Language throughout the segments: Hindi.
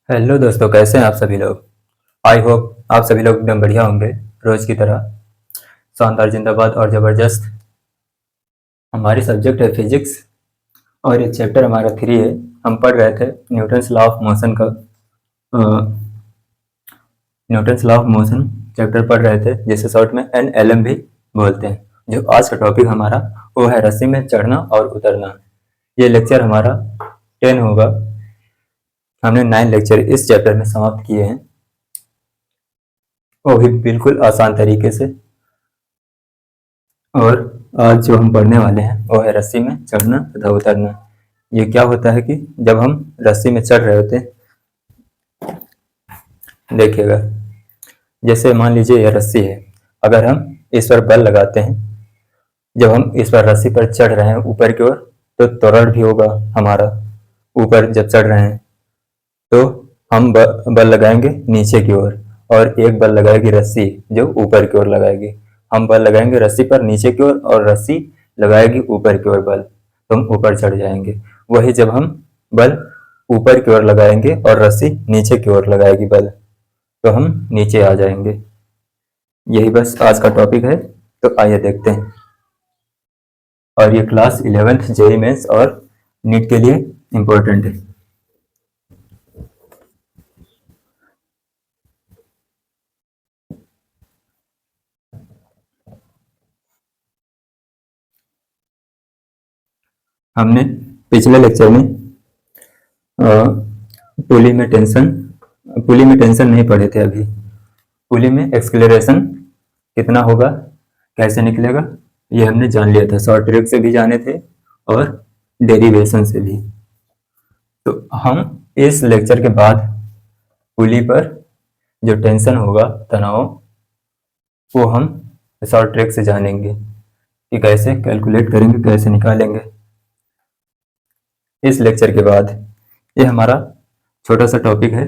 हेलो दोस्तों, कैसे हैं आप सभी लोग। आई होप आप सभी लोग एकदम बढ़िया होंगे। रोज की तरह शानदार, जिंदाबाद और ज़बरदस्त। हमारी सब्जेक्ट है फिजिक्स और ये चैप्टर हमारा 3 है। हम पढ़ रहे थे न्यूटन्स लॉ ऑफ मोशन का। Newton's law of motion chapter पढ़ रहे थे, जिसे शॉर्ट में NLM भी बोलते हैं। जो आज का टॉपिक हमारा वो है रस्सी में चढ़ना और उतरना। ये लेक्चर हमारा 10 होगा। हमने 9 लेक्चर इस चैप्टर में समाप्त किए हैं, वो भी बिल्कुल आसान तरीके से। और आज जो हम पढ़ने वाले हैं वो है रस्सी में चढ़ना तथा उतरना। ये क्या होता है कि जब हम रस्सी में चढ़ रहे होते हैं, देखिएगा, जैसे मान लीजिए ये रस्सी है। अगर हम इस पर बल लगाते हैं, जब हम इस पर रस्सी पर चढ़ रहे हैं ऊपर की ओर, तो त्वरण भी होगा हमारा। ऊपर जब चढ़ रहे हैं तो हम बल लगाएंगे नीचे की ओर, और एक बल लगाएगी रस्सी जो ऊपर की ओर लगाएगी। हम बल लगाएंगे रस्सी पर नीचे की ओर, और रस्सी लगाएगी ऊपर की ओर बल, तो हम ऊपर चढ़ जाएंगे। वही जब हम बल ऊपर की ओर लगाएंगे और रस्सी नीचे की ओर लगाएगी बल, तो हम नीचे आ जाएंगे। यही बस आज का टॉपिक है, तो आइए देखते हैं। और ये क्लास 11th जेईई मेंस और नीट के लिए इम्पोर्टेंट है। हमने पिछले लेक्चर में पुली में टेंशन नहीं पढ़े थे अभी। पुली में एक्सक्लेरेशन कितना होगा, कैसे निकलेगा, ये हमने जान लिया था। शॉर्ट ट्रिक से भी जाने थे और डेरिवेशन से भी। तो हम इस लेक्चर के बाद पुली पर जो टेंशन होगा, तनाव, वो हम शॉर्ट ट्रिक से जानेंगे कि कैसे कैलकुलेट करेंगे, कैसे निकालेंगे। इस लेक्चर के बाद ये हमारा छोटा सा टॉपिक है,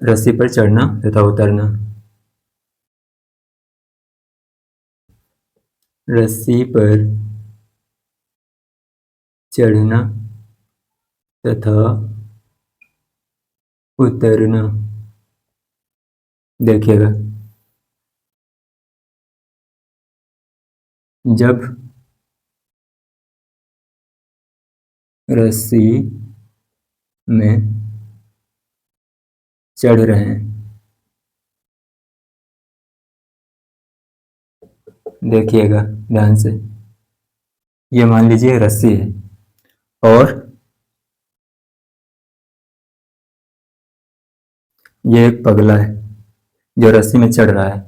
रस्सी पर चढ़ना तथा उतरना। रस्सी पर चढ़ना तथा उतरना। देखिएगा, जब रस्सी में चढ़ रहे हैं, देखिएगा ध्यान से। ये मान लीजिए रस्सी है और ये एक पगला है जो रस्सी में चढ़ रहा है।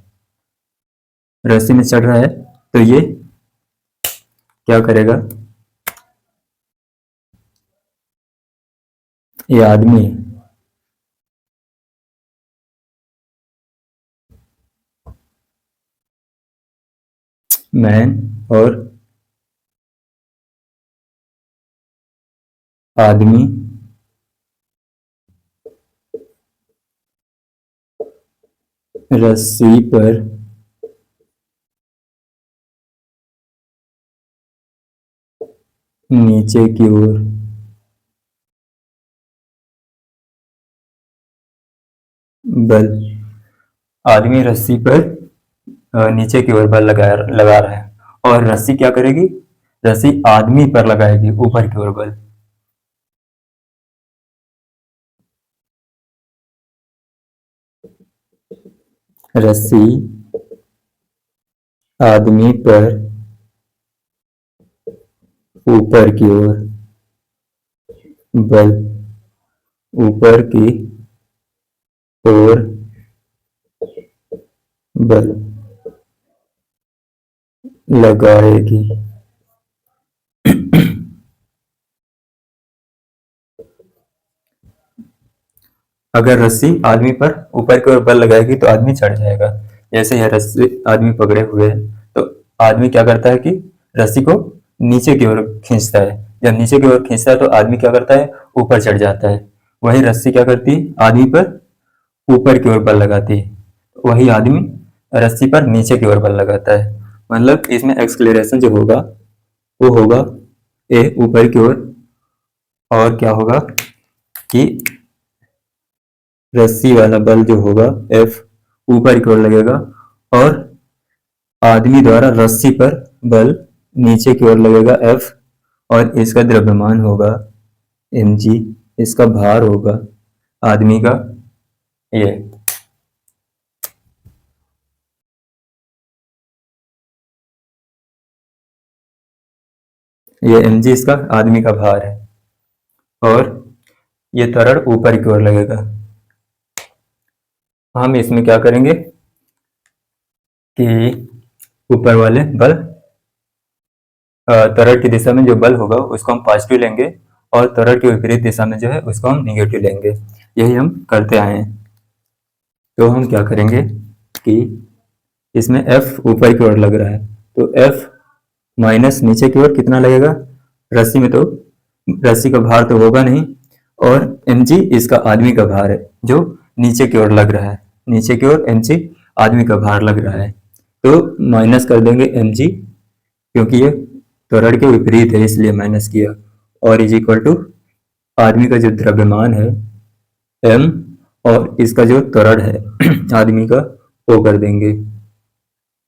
रस्सी में चढ़ रहा है तो ये क्या करेगा, ये आदमी मैन और आदमी रस्सी पर नीचे की ओर बल, आदमी रस्सी पर नीचे की ओर बल लगा रहा है, और रस्सी क्या करेगी, रस्सी आदमी पर लगाएगी ऊपर की ओर बल। रस्सी आदमी पर ऊपर की ओर बल, ऊपर की ओर बल लगाएगी। अगर रस्सी आदमी पर ऊपर की ओर बल लगाएगी तो आदमी चढ़ जाएगा। जैसे यह रस्सी आदमी पकड़े हुए है, तो आदमी क्या करता है कि रस्सी को नीचे की ओर खींचता है। जब नीचे की ओर खींचता है तो आदमी क्या करता है, ऊपर चढ़ जाता है। वही रस्सी क्या करती है, आदमी पर ऊपर की ओर बल लगाती है। वही आदमी रस्सी पर नीचे की ओर बल लगाता है। मतलब इसमें एक्सक्लेरेशन जो होगा वो होगा ए ऊपर की ओर, और क्या होगा कि रस्सी वाला बल जो होगा F ऊपर की ओर लगेगा और आदमी द्वारा रस्सी पर बल नीचे की ओर लगेगा F और इसका द्रव्यमान होगा mg, इसका भार होगा आदमी का ये mg इसका आदमी का भार है और ये त्वरण ऊपर की ओर लगेगा। हम इसमें क्या करेंगे कि ऊपर वाले बल त्वरण की दिशा में जो बल होगा उसको हम पॉजिटिव लेंगे और त्वरण की विपरीत दिशा में जो है उसको हम निगेटिव लेंगे। यही हम करते आए हैं। तो हम क्या करेंगे कि इसमें F ऊपर की ओर लग रहा है तो F माइनस नीचे की ओर कितना लगेगा, रस्सी में तो रस्सी का भार तो होगा नहीं और mg इसका आदमी का भार है जो नीचे की ओर लग रहा है, नीचे की ओर mg आदमी का भार लग रहा है तो माइनस कर देंगे mg क्योंकि ये त्वरण के विपरीत है इसलिए माइनस किया और इज इक्वल टू आदमी का जो द्रव्यमान है m और इसका जो त्वरण है आदमी का वो कर देंगे।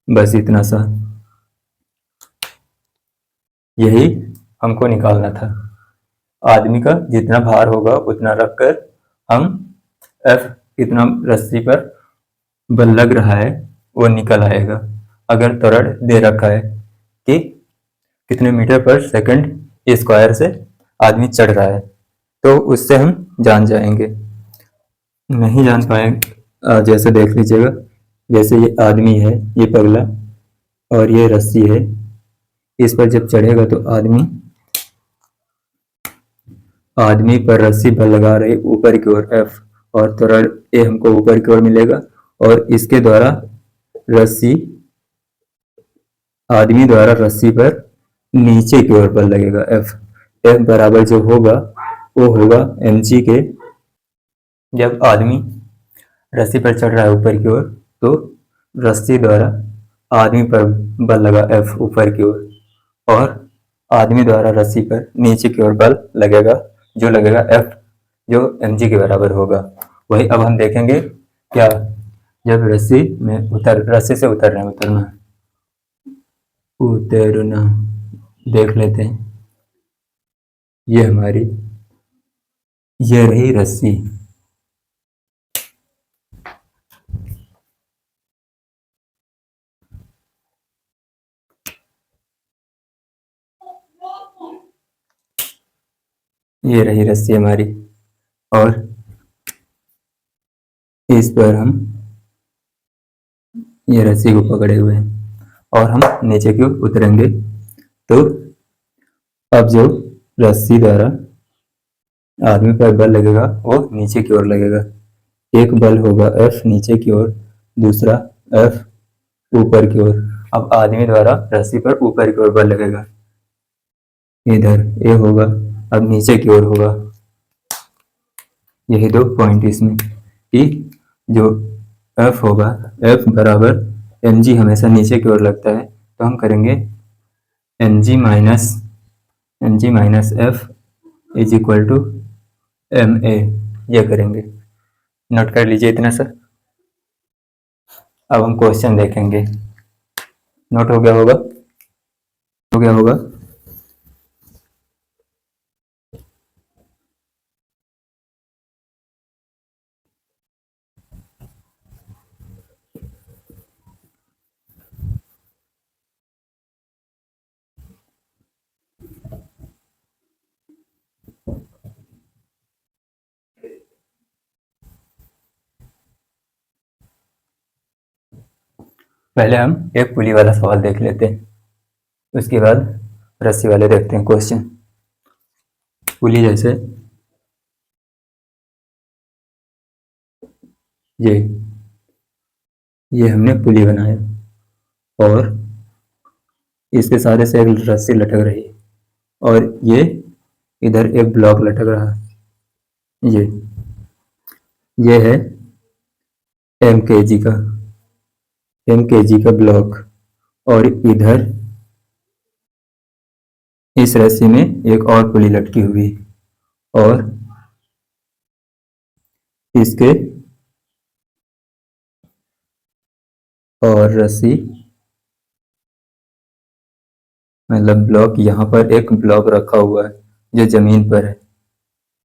बस इतना सा, यही हमको निकालना था। आदमी का जितना भार होगा उतना रखकर हम F कितना रस्सी पर बल लग रहा है वो निकल आएगा। अगर त्वरण दे रखा है कि कितने मीटर पर सेकंड स्क्वायर से आदमी चढ़ रहा है तो उससे हम जान जाएंगे। नहीं जान पाएंगे जैसे देख लीजिएगा, जैसे ये आदमी है ये पगला और ये रस्सी है, इस पर जब चढ़ेगा तो आदमी पर रस्सी बल लगा रही ऊपर की ओर F और त्वरण A हमको ऊपर की ओर मिलेगा और इसके द्वारा रस्सी आदमी द्वारा रस्सी पर नीचे की ओर बल लगेगा F बराबर जो होगा वो होगा mg के। जब आदमी रस्सी पर चढ़ रहा है ऊपर की ओर तो रस्सी द्वारा आदमी पर बल लगा F ऊपर की ओर और आदमी द्वारा रस्सी पर नीचे की ओर बल लगेगा जो लगेगा F जो mg के बराबर होगा। वही अब हम देखेंगे क्या, जब रस्सी से उतरना देख लेते हैं। ये रही रस्सी, ये रही रस्सी हमारी और इस पर हम ये रस्सी को पकड़े हुए हैं और हम नीचे की ओर उतरेंगे तो अब जो रस्सी द्वारा आदमी पर बल लगेगा वो नीचे की ओर लगेगा। एक बल होगा F नीचे की ओर, दूसरा F ऊपर की ओर। अब आदमी द्वारा रस्सी पर ऊपर की ओर बल लगेगा, इधर ये होगा, अब नीचे की ओर होगा। यही दो पॉइंट इसमें कि जो F होगा F बराबर mg हमेशा नीचे की ओर लगता है तो हम करेंगे mg minus F is equal to ma, ये करेंगे। नोट कर लीजिए इतना सर। अब हम क्वेश्चन देखेंगे। नोट हो गया होगा। पहले हम एक पुली वाला सवाल देख लेते हैं, उसके बाद रस्सी वाले देखते हैं क्वेश्चन। पुली जैसे ये हमने पुली बनाया और इसके सारे से एक रस्सी लटक रही है और ये इधर एक ब्लॉक लटक रहा है। ये है mkg का ब्लॉक और इधर इस रस्सी में एक और पुली लटकी हुई और इसके और रस्सी मतलब ब्लॉक, यहाँ पर एक ब्लॉक रखा हुआ है जो जमीन पर है,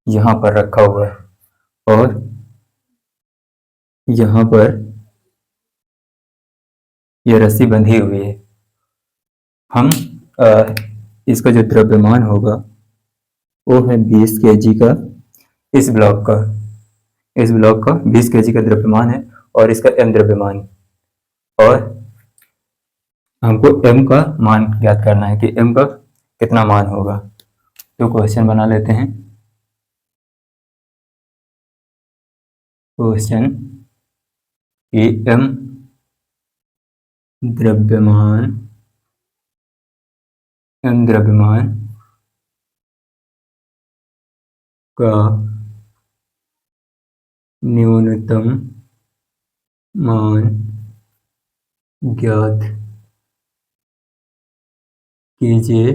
यहाँ पर रखा हुआ है, और यहाँ पर ये रस्सी बंधी हुई है। हम इसका जो द्रव्यमान होगा वो है 20 केजी का, इस ब्लॉक का 20 केजी का द्रव्यमान है और इसका m द्रव्यमान, और हमको m का मान ज्ञात करना है कि m का कितना मान होगा। तो क्वेश्चन बना लेते हैं। क्वेश्चन कि m द्रव्यमान का न्यूनतम मान ज्ञात कीजिए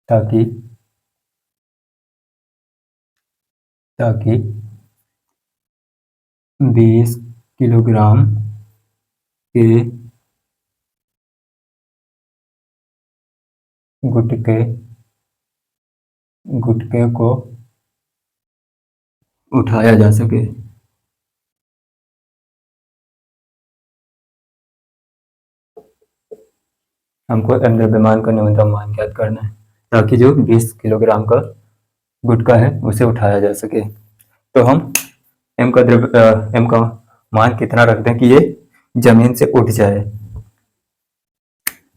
ताकि 20 किलोग्राम के गुटके को उठाया जा सके। हमको m द्रव्यमान का न्यूनतम मान ज्ञात करना है ताकि जो 20 किलोग्राम का गुटका है उसे उठाया जा सके। तो हम m का मान कितना रखते हैं कि ये जमीन से उठ जाए,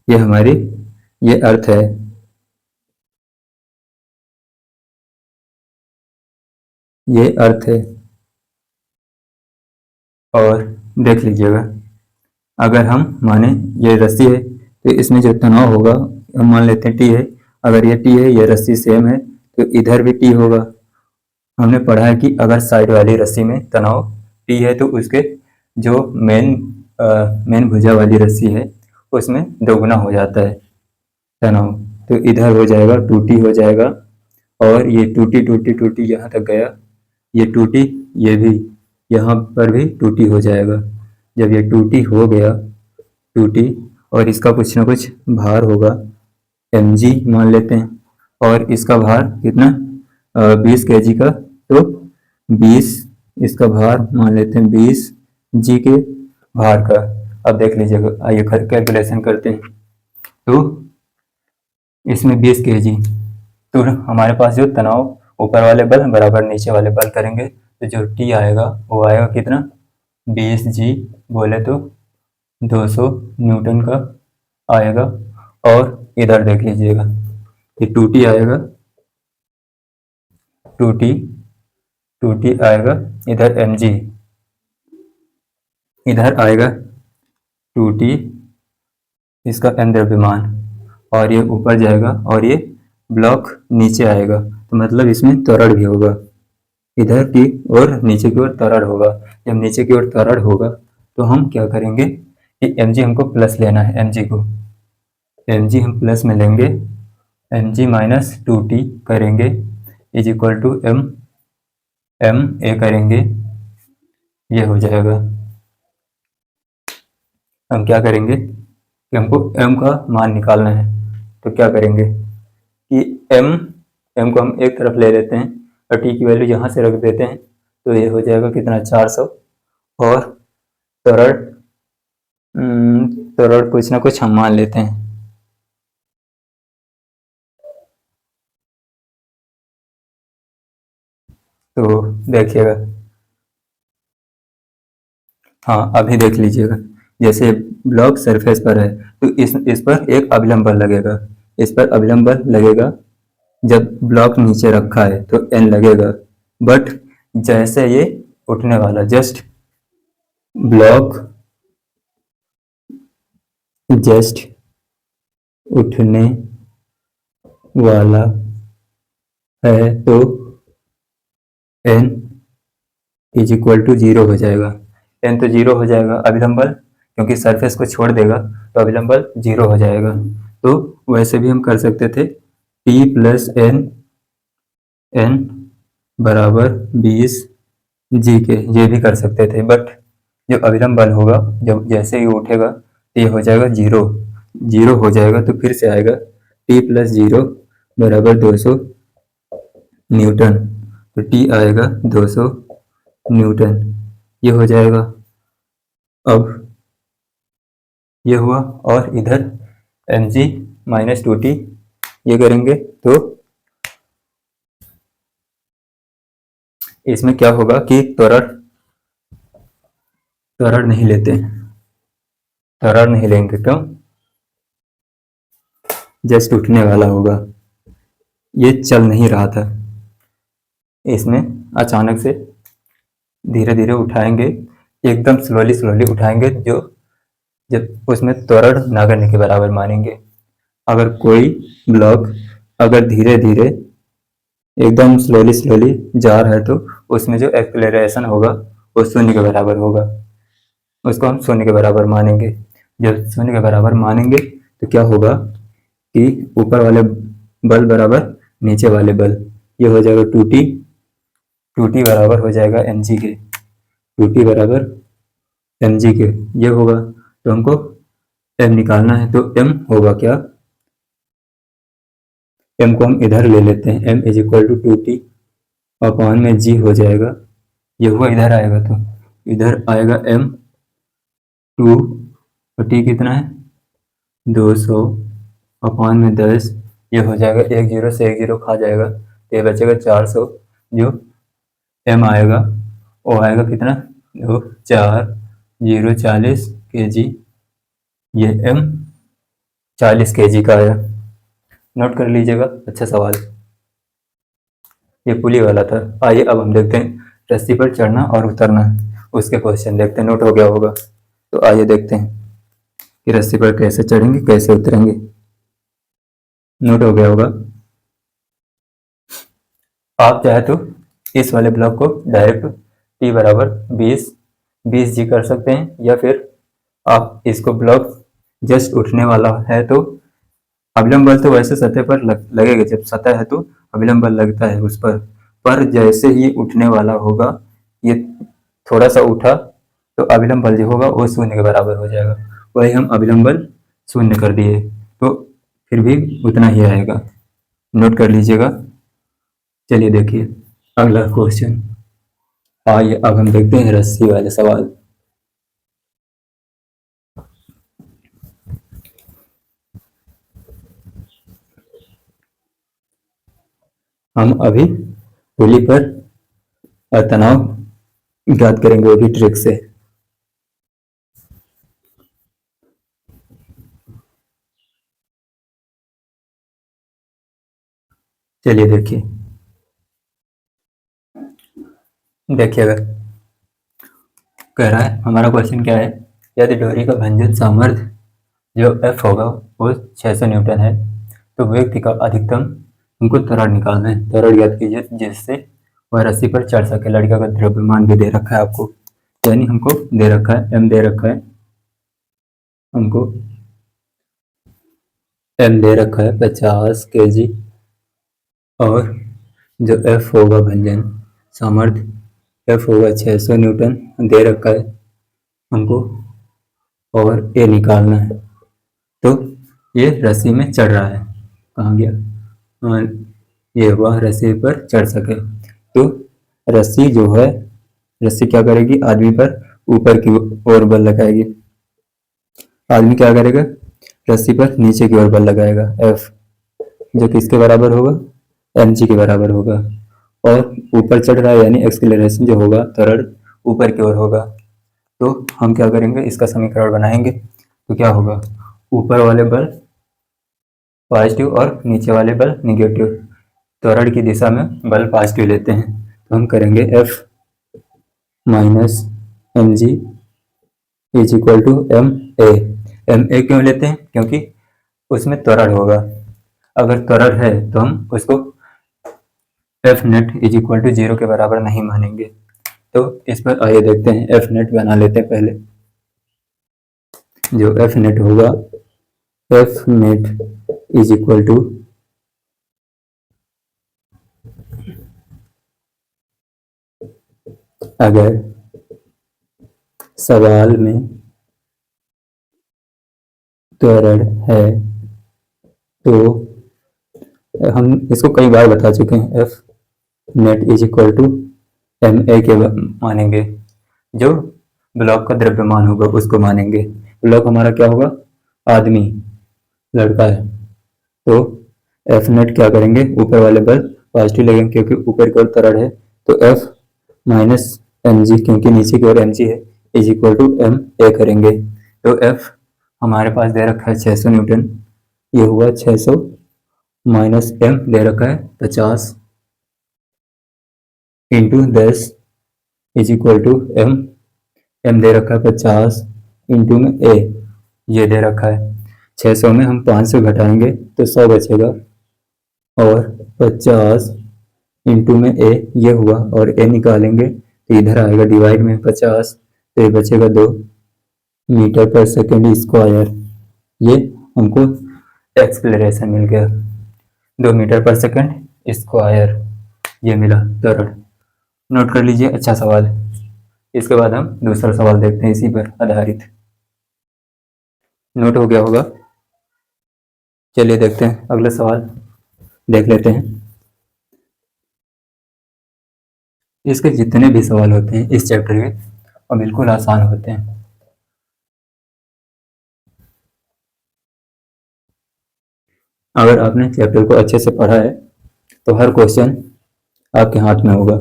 ये हमारी ये अर्थ है। ये अर्थ है। और देख लीजिएगा, अगर हम माने ये रस्सी है तो इसमें जो तनाव होगा, हम मान लेते हैं T है। अगर ये T है, ये रस्सी सेम है, तो इधर भी T होगा। हमने पढ़ा है कि अगर साइड वाली रस्सी में तनाव T है तो उसके जो मेन भुजा वाली रस्सी है उसमें दोगुना हो जाता है तनाव। तो इधर हो जाएगा 2T हो जाएगा, और ये 2T यहाँ तक गया, ये 2T, ये भी यहाँ पर भी 2T हो जाएगा। जब ये 2T हो गया, 2T, और इसका कुछ ना कुछ भार होगा, mg मान लेते हैं, और इसका भार कितना 20 kg का, तो 20 इसका भार मान लेते हैं 20 g के भार का। अब देख लीजिएगा, आइए कैलकुलेशन करते हैं। तो इसमें 20 kg, तो हमारे पास जो तनाव ऊपर वाले बल बराबर नीचे वाले बल करेंगे तो जो T आएगा वो आएगा कितना 20 G बोले तो 200 न्यूटन का आएगा। और इधर देख लीजिएगा कि 2T आएगा, 2T आएगा, इधर mg, इधर आएगा 2T इसका m द्रव्यमान, और ये ऊपर जाएगा और ये ब्लॉक नीचे आएगा, तो मतलब इसमें त्वरण भी होगा, इधर की और नीचे की ओर त्वरण होगा। जब नीचे की ओर त्वरण होगा तो हम क्या करेंगे कि mg हमको प्लस लेना है, mg हम प्लस में लेंगे, mg माइनस 2T करेंगे is equal to m a करेंगे, ये हो जाएगा। हम क्या करेंगे कि हमको m का मान निकालना है, तो क्या करेंगे कि m को हम एक तरफ ले लेते हैं और t की वैल्यू यहाँ से रख देते हैं, तो ये हो जाएगा कितना 400, और त्वरण कुछ ना कुछ हम मान लेते हैं। तो देखिएगा, हाँ अभी देख लीजिएगा, जैसे ब्लॉक सरफेस पर है तो इस पर एक अभिलंब बल लगेगा, इस पर अभिलंब बल लगेगा। जब ब्लॉक नीचे रखा है तो n लगेगा, बट जैसे ये उठने वाला, जस्ट ब्लॉक उठने वाला है तो n इज इक्वल टू 0 हो जाएगा। n तो 0 हो जाएगा, अभिलंब बल क्योंकि सरफेस को छोड़ देगा तो अभिलंब बल 0 हो जाएगा। तो वैसे भी हम कर सकते थे T प्लस n बराबर 20 G के, ये भी कर सकते थे, बट जो अविलंब बल होगा जब जैसे ही उठेगा तो ये हो जाएगा जीरो, जीरो हो जाएगा तो फिर से आएगा टी प्लस जीरो बराबर 200 न्यूटन। तो टी आएगा 200 न्यूटन, ये हो जाएगा। अब ये हुआ और इधर एम जी माइनस 2t ये करेंगे तो इसमें क्या होगा कि त्वरण त्वरण नहीं लेते, त्वरण नहीं लेंगे, क्यों? जस्ट उठने वाला होगा, ये चल नहीं रहा था, इसमें अचानक से धीरे धीरे उठाएंगे, एकदम स्लोली स्लोली उठाएंगे, जो जब उसमें त्वरण ना करने के बराबर मानेंगे। अगर कोई ब्लॉक अगर धीरे धीरे एकदम स्लोली स्लोली जा रहा है तो उसमें जो एक्सेलरेशन होगा वो शून्य के बराबर होगा, उसको हम शून्य के बराबर मानेंगे। जब शून्य के बराबर मानेंगे तो क्या होगा कि ऊपर वाले बल बराबर नीचे वाले बल, ये हो जाएगा 2t, 2t बराबर हो जाएगा mg के, 2t बराबर mg के, ये होगा। तो हमको m निकालना है तो m होगा क्या, m को हम इधर ले लेते हैं, m is equal to 2t upon में g हो जाएगा, ये हुआ, इधर आएगा तो इधर आएगा m 2 और t कितना है 200 अपॉन में 10, ये हो जाएगा, एक जीरो से एक जीरो खा जाएगा तो ये बचेगा 400, जो m आएगा वो आएगा कितना, दो 4 जीरो 40 kg, ये m 40 kg का आया। नोट कर लीजिएगा, अच्छा सवाल, ये पुली वाला था। आइए अब हम देखते हैं रस्सी पर चढ़ना और उतरना, उसके क्वेश्चन देखते हैं, नोट हो गया होगा तो आइए देखते हैं कि रस्सी पर कैसे चढ़ेंगे कैसे उतरेंगे, नोट हो गया होगा। आप चाहे तो इस वाले ब्लॉक को डायरेक्ट टी बराबर 20 जी कर सकते हैं, या फिर आप इसको ब्लॉक जस्ट उठने वाला है तो अविलंब बल तो वैसे सतह पर लगेगा, जब सतह है तो अविलंब बल लगता है उस पर जैसे ही उठने वाला होगा, ये थोड़ा सा उठा तो अविलंब बल जो होगा वो शून्य के बराबर हो जाएगा, वही हम अविलंब बल शून्य कर दिए तो फिर भी उतना ही आएगा, नोट कर लीजिएगा। चलिए देखिए अगला क्वेश्चन, आइए अब हम देखते हैं रस्सी वाले सवाल। हम अभी पुली पर तनाव ज्ञात करेंगे, वो भी ट्रिक से। चलिए देखिए, देखिएगा कह रहा है, हमारा क्वेश्चन क्या है, यदि डोरी का भंजन सामर्थ्य जो F होगा वो 600 न्यूटन है तो व्यक्ति का अधिकतम हमको त्वरण निकालना है, त्वरण ज्ञात कीजिए जिससे वह रस्सी पर चढ़ सके। लड़का का द्रव्यमान भी दे रखा है आपको, यानी हमको दे रखा है m दे रखा है, हमको m दे रखा है 50 kg, और जो F होगा भंजन सामर्थ्य F होगा 600 न्यूटन दे रखा है हमको, और A निकालना है। तो ये रस्सी में चढ़ रहा है, कहाँ गया, हाँ, ये हुआ रस्सी पर चढ़ सके तो रस्सी जो है, रस्सी क्या करेगी, आदमी पर ऊपर की ओर बल लगाएगी, आदमी क्या करेगा, रस्सी पर नीचे की ओर बल लगाएगा F, जो किसके बराबर होगा, mg के बराबर होगा, और ऊपर चढ़ रहा है यानी एक्सीलरेशन जो होगा त्वरण ऊपर की ओर होगा। तो हम क्या करेंगे, इसका समीकरण बनाएंगे तो क्या होगा, ऊपर वाले बल पॉजिटिव और नीचे वाले बल निगेटिव, त्वरण की दिशा में बल पॉजिटिव लेते हैं तो हम करेंगे F minus m g is equal to m a क्यों लेते हैं, क्योंकि उसमें त्वरण होगा, अगर त्वरण है तो हम उसको F net is equal to 0 के बराबर नहीं मानेंगे। तो इस पर आइए देखते हैं, एफ नेट बना लेते हैं पहले, जो एफ नेट होगा, F net is equal to अगर सवाल में त्वरण है, तो हम इसको कई बार बता चुके हैं। F net is equal to m a के मानेंगे, जो ब्लॉक का द्रव्यमान होगा उसको मानेंगे। ब्लॉक हमारा क्या होगा, आदमी, लड़का है, तो एफ नेट क्या करेंगे, ऊपर वाले बल पॉजिटिव लगेंगे क्योंकि ऊपर की ओर त्वरण है, तो एफ माइनस एम जी, क्योंकि नीचे की ओर एम जी है, is equal to m a करेंगे। तो एफ हमारे पास दे रखा है 600 न्यूटन, ये हुआ 600 माइनस एम दे रखा है 50 into 10 is equal to M, M दे रखा है 50 इंटू में ए, ये दे रखा है 600 में हम 500 घटाएंगे तो 100 बचेगा, और 50 इंटू में ए ये हुआ, और ए निकालेंगे तो इधर आएगा डिवाइड में 50, तो ये बचेगा 2 मीटर पर सेकेंड स्क्वायर। ये हमको एक्सलेरेशन मिल गया, 2 मीटर पर सेकेंड स्क्वायर, ये मिला त्वरण। नोट कर लीजिए, अच्छा सवाल है। इसके बाद हम दूसरा सवाल देखते हैं इसी पर आधारित। नोट हो गया होगा, चलिए देखते हैं अगला सवाल देख लेते हैं। इसके जितने भी सवाल होते हैं इस चैप्टर के, और बिल्कुल आसान होते हैं। अगर आपने चैप्टर को अच्छे से पढ़ा है तो हर क्वेश्चन आपके हाथ में होगा।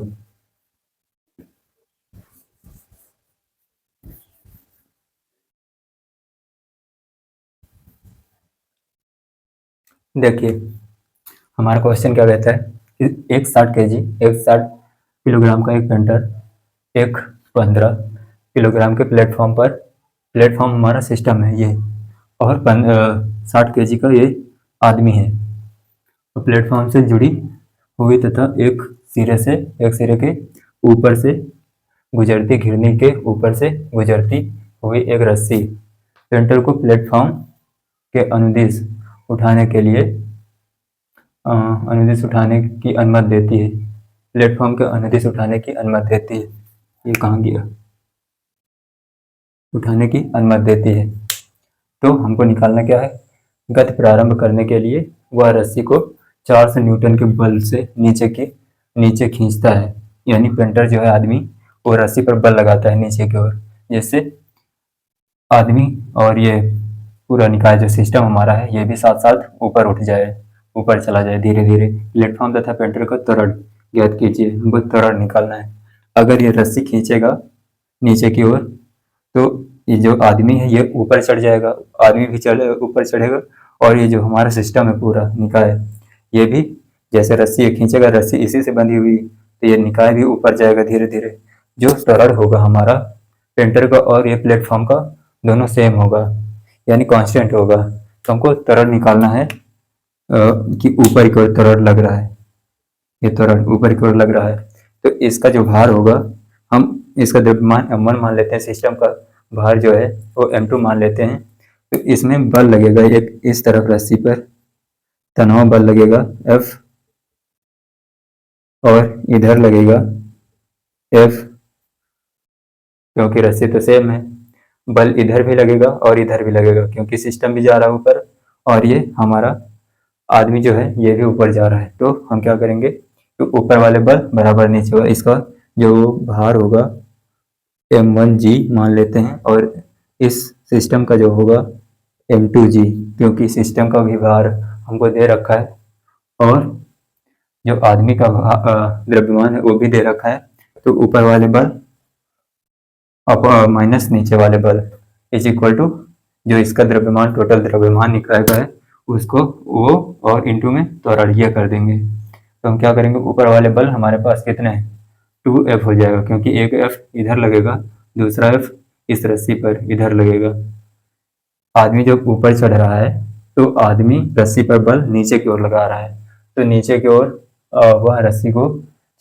देखिए हमारा क्वेश्चन क्या कहता है, एक 60 kg, एक 60 किलोग्राम का एक पेंटर एक 15 किलोग्राम के प्लेटफॉर्म पर, प्लेटफॉर्म हमारा सिस्टम है ये, और 60 kg का ये आदमी है, तो प्लेटफॉर्म से जुड़ी हुई तथा एक सिरे के ऊपर से गुजरती, घिरनी के ऊपर से गुजरती हुई एक रस्सी पेंटर को प्लेटफॉर्म के अनुदिश उठाने के लिए अनुदिश उठाने की अनुमति देती है, प्लेटफॉर्म के अनुदिश उठाने की अनुमति देती है। ये कहाँ गया, उठाने की अनुमति देती है। तो हमको निकालना क्या है, गति प्रारंभ करने के लिए वह रस्सी को 400 न्यूटन के बल से नीचे खींचता है, यानी पेंटर जो है आदमी, वो रस्सी पर बल लगाता है नीचे की ओर, जिससे आदमी और ये पूरा निकाय जो सिस्टम हमारा है ये भी साथ साथ ऊपर उठ जाए, ऊपर चला जाए धीरे धीरे। प्लेटफॉर्म तथा पेंटर का त्वरण ज्ञात कीजिए, हमको त्वरण निकालना है। अगर ये रस्सी खींचेगा नीचे की ओर तो ये जो आदमी है ये ऊपर चढ़ जाएगा, आदमी भी ऊपर चढ़ेगा, और ये जो हमारा सिस्टम है पूरा निकाय, ये भी जैसे रस्सी ये खींचेगा, रस्सी इसी से बंधी हुई, तो ये निकाय भी ऊपर जाएगा धीरे धीरे। जो त्वरण होगा हमारा पेंटर का और ये प्लेटफॉर्म का दोनों सेम होगा, यानी कांस्टेंट होगा। तो हमको त्वरण निकालना है कि ऊपर की ओर त्वरण लग रहा है, ये त्वरण ऊपर की ओर लग रहा है, तो इसका जो भार होगा, हम इसका द्रव्यमान m1 मान लेते हैं, सिस्टम का भार जो है वो m2 मान लेते हैं। तो इसमें बल लगेगा एक इस तरफ रस्सी पर तनाव बल लगेगा F, और इधर लगेगा F, क्योंकि रस्सी तो सेम है। बल इधर भी लगेगा और इधर भी लगेगा, क्योंकि सिस्टम भी जा रहा है ऊपर, और ये हमारा आदमी जो है ये भी ऊपर जा रहा है। तो हम क्या करेंगे, तो ऊपर वाले बल बराबर नीचे होगा, इसका जो भार होगा m1g मान लेते हैं, और इस सिस्टम का जो होगा m2g, क्योंकि सिस्टम का भी भार हमको दे रखा है, और जो आदमी का द्रव्यमान है वो भी दे रखा है। तो ऊपर वाले बल माइनस नीचे वाले बल इज इक्वल टू जो इसका द्रव्यमान, टोटल द्रव्यमान निकलेगा है उसको वो और इंटू में त्वरण ये कर देंगे। तो हम क्या करेंगे, ऊपर वाले बल हमारे पास कितने हैं, 2F हो जाएगा, क्योंकि एक F इधर लगेगा, दूसरा F इस रस्सी पर इधर लगेगा। आदमी जब ऊपर चढ़ रहा है तो आदमी रस्सी पर बल नीचे की ओर लगा रहा है, तो नीचे की ओर वह रस्सी को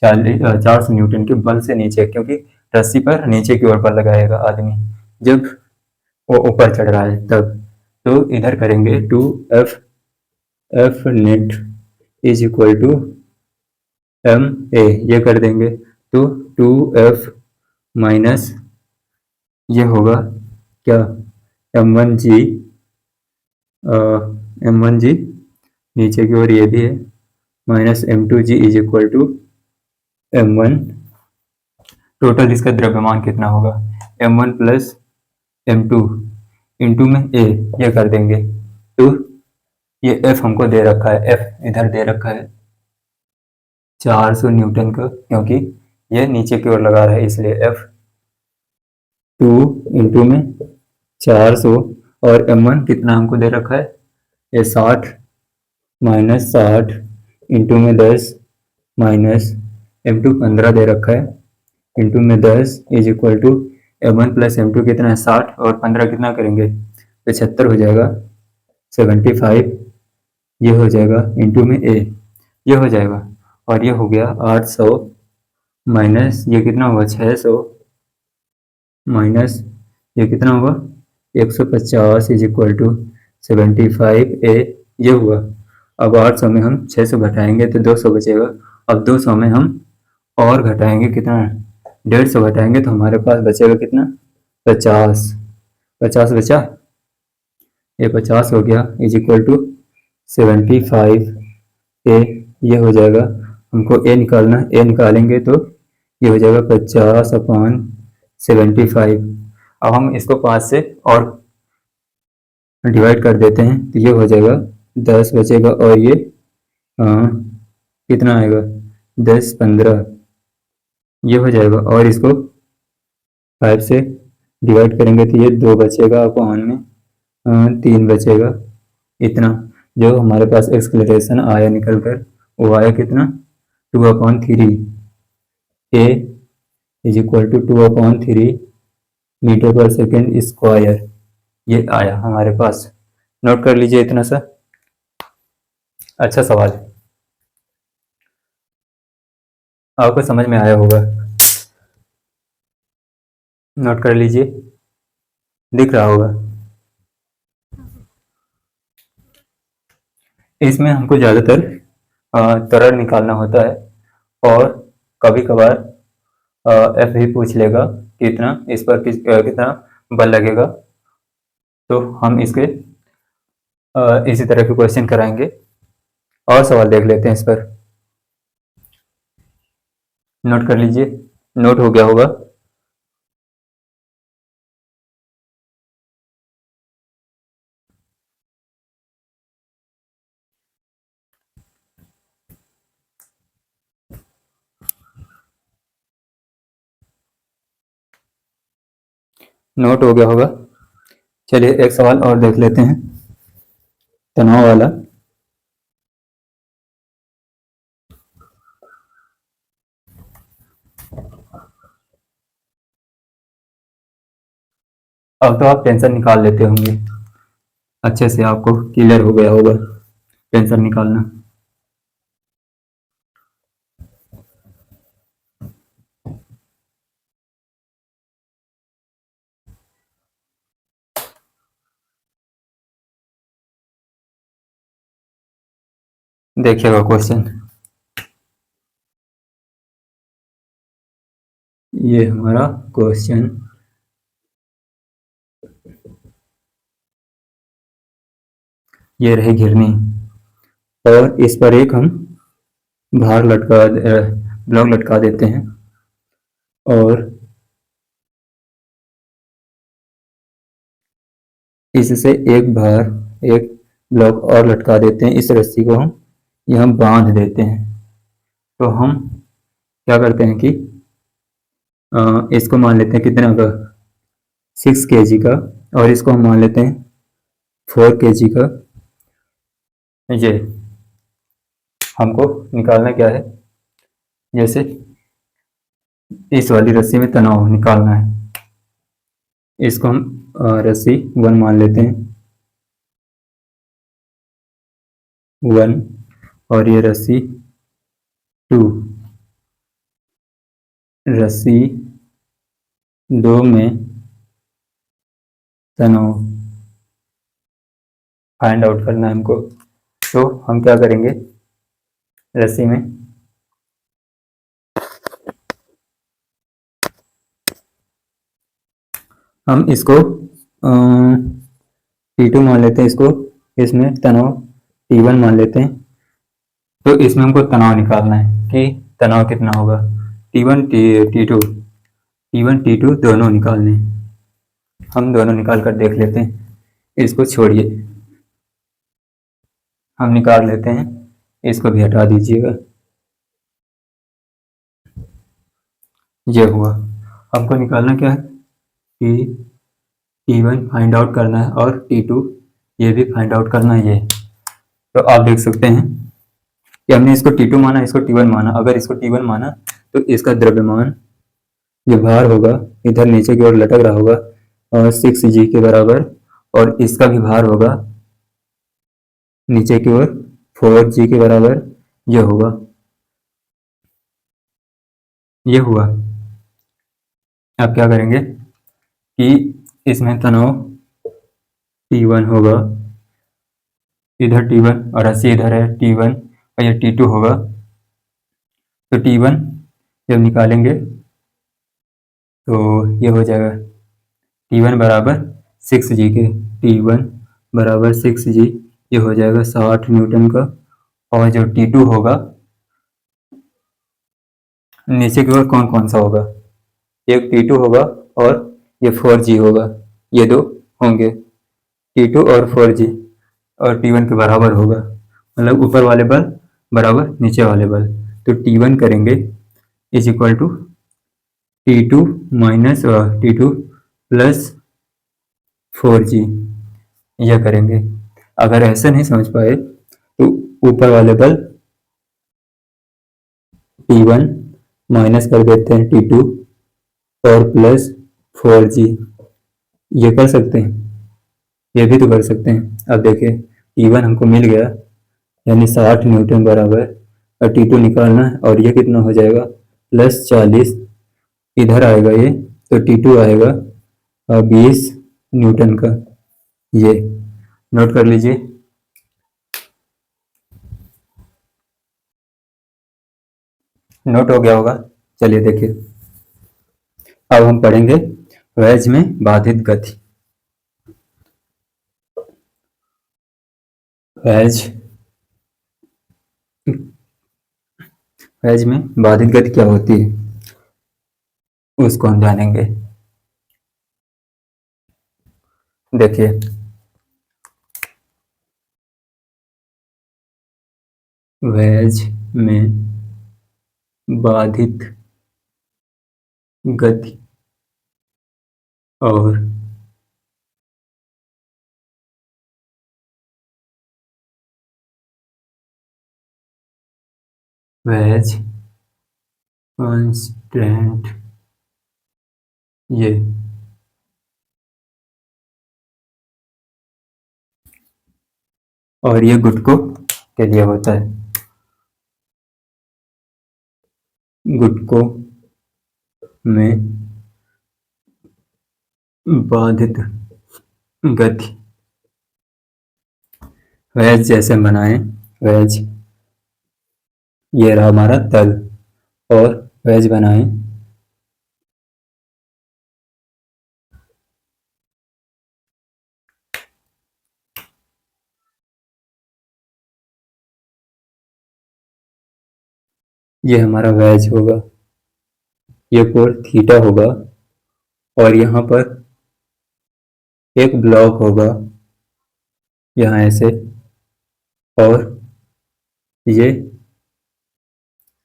400 न्यूटन के बल से नीचे, क्योंकि रस्सी पर नीचे की ओर बल लगाएगा आदमी जब वो ऊपर चढ़ रहा है तब। तो इधर करेंगे 2F, F net is equal to MA, ये कर देंगे। तो 2F माइनस ये होगा क्या, M1G, M1G नीचे की ओर ये भी है, minus M2G is equal to M1। Total इसका द्रव्यमान कितना होगा, M1 प्लस M2 इंटू में A, ये कर देंगे तो ये F हमको दे रखा है, F इधर दे रखा है 400 न्यूटन का, क्योंकि ये नीचे की ओर लगा रहा है इसलिए F2 इंटू में 400, और M1 कितना हमको दे रखा है, ये 60 माइनस 60 इंटू में 10 माइनस M2 15 दे रखा है इंटू में 10 is equal to M1 plus M2 कितना है 60, और 15 कितना करेंगे 75 हो जाएगा, 75 ये हो जाएगा इंटू में A, ये हो जाएगा, और ये हो गया 800 माइनस ये कितना होगा 600 माइनस ये कितना होगा 150 इज इक्वल टू 75A, ये हुआ। अब 800 में हम 600 घटाएंगे तो 200 बचेगा, अब 200 में हम और घटाएंगे कितना, 150 घटाएंगे तो हमारे पास बचेगा कितना 50, 50 बचा, ये 50 हो गया इज इक्वल टू 75A, ये हो जाएगा, हमको A निकालना, A निकालेंगे तो ये हो जाएगा 50/75। अब हम इसको 5 से और डिवाइड कर देते हैं तो ये हो जाएगा 10 बचेगा, और ये कितना आएगा 10/15, ये हो जाएगा, और इसको 5 से डिवाइड करेंगे तो ये 2 बचेगा, अपॉन में 3 बचेगा, इतना जो हमारे पास एक्सलेरेशन आया निकल कर वो आया कितना 2/3, A is equal to 2/3 metre पर सेकेंड स्क्वायर, ये आया हमारे पास। नोट कर लीजिए इतना सा, अच्छा सवाल है, आपको समझ में आया होगा, नोट कर लीजिए, दिख रहा होगा। इसमें हमको ज़्यादातर त्वरण निकालना होता है, और कभी कभार F भी पूछ लेगा कितना इस पर कितना बल लगेगा, तो हम इसके इसी तरह के क्वेश्चन कराएंगे। और सवाल देख लेते हैं इस पर, नोट कर लीजिए, नोट हो गया होगा। नोट हो गया होगा, चलिए एक सवाल और देख लेते हैं, तनाव वाला। अब तो आप टेंशन निकाल लेते होंगे, अच्छे से आपको क्लियर हो गया होगा टेंशन निकालना। देखिएगा क्वेश्चन, ये हमारा क्वेश्चन, ये रही घिरनी, और इस पर एक हम भार लटका ब्लॉक लटका देते हैं, और इससे एक भार एक ब्लॉक और लटका देते हैं, इस रस्सी को हम यहाँ बांध देते हैं। तो हम क्या करते हैं कि इसको मान लेते हैं कितना का 6 kg का, और इसको हम मान लेते हैं 4 kg का। ये हमको निकालना क्या है, जैसे इस वाली रस्सी में तनाव निकालना है, इसको हम रस्सी 1 मान लेते हैं, 1, और ये रस्सी 2, रस्सी 2 में तनाव फाइंड आउट करना है हमको। तो हम क्या करेंगे, रस्सी में हम इसको T2 मान लेते हैं, इसको इसमें तनाव T1 मान लेते हैं। तो इसमें हमको तनाव निकालना है कि तनाव कितना होगा। T1 T2 दोनों निकालने हैं। हम दोनों निकाल कर देख लेते हैं, इसको छोड़िए, हम निकाल लेते हैं, इसको भी हटा दीजिएगा। ये हुआ। हमको निकालना क्या है कि T1 फाइंड आउट करना है और T2 ये भी फाइंड आउट करना है। ये तो आप देख सकते हैं कि हमने इसको T2 माना, इसको T1 माना। अगर इसको T1 माना तो इसका द्रव्यमान जो भार होगा इधर नीचे की ओर लटक रहा होगा और 6g के बराबर, और इसका भी भार होगा नीचे की ओर 4g के बराबर। ये होगा, ये हुआ। अब क्या करेंगे कि इसमें तनाव T1 होगा, इधर T1 और रस्सी इधर है T1 और ये T2 होगा। तो T1 जब निकालेंगे तो ये हो जाएगा T1 बराबर 6g के, T1 बराबर 6g, ये हो जाएगा 60 न्यूटन का। और जो T2 होगा नीचे की ओर कौन कौन सा होगा, एक T2 होगा और ये 4g होगा, ये दो होंगे T2 और 4g, और T1 के बराबर होगा, मतलब ऊपर वाले बल बराबर नीचे वाले बल। तो T1 करेंगे is equal to T2 minus T2 plus 4g, यह करेंगे। अगर ऐसे नहीं समझ पाए तो ऊपर वाले बल T1 माइनस कर देते हैं T2 और प्लस 4g, ये कर सकते हैं, ये भी तो कर सकते हैं। अब देखिए T1 हमको मिल गया यानी 60 न्यूटन बराबर, और T2 निकालना है और ये कितना हो जाएगा प्लस 40, इधर आएगा ये तो T2 आएगा 20 न्यूटन का। ये नोट कर लीजिए। नोट हो गया होगा। चलिए देखिए, अब हम पढ़ेंगे वेज में बाधित गति। वेज में बाधित गति क्या होती है उसको हम जानेंगे। देखिए वेज में बाधित गति और वेज कांस्टेंट, ये और ये गुटकों के लिए होता है। गुटकों में बाधित गति वेज जैसे बनाए, वेज ये रहा हमारा तल, और वेज बनाए ये हमारा वेज होगा, ये कोण थीटा होगा, और यहाँ पर एक ब्लॉक होगा यहाँ ऐसे, और ये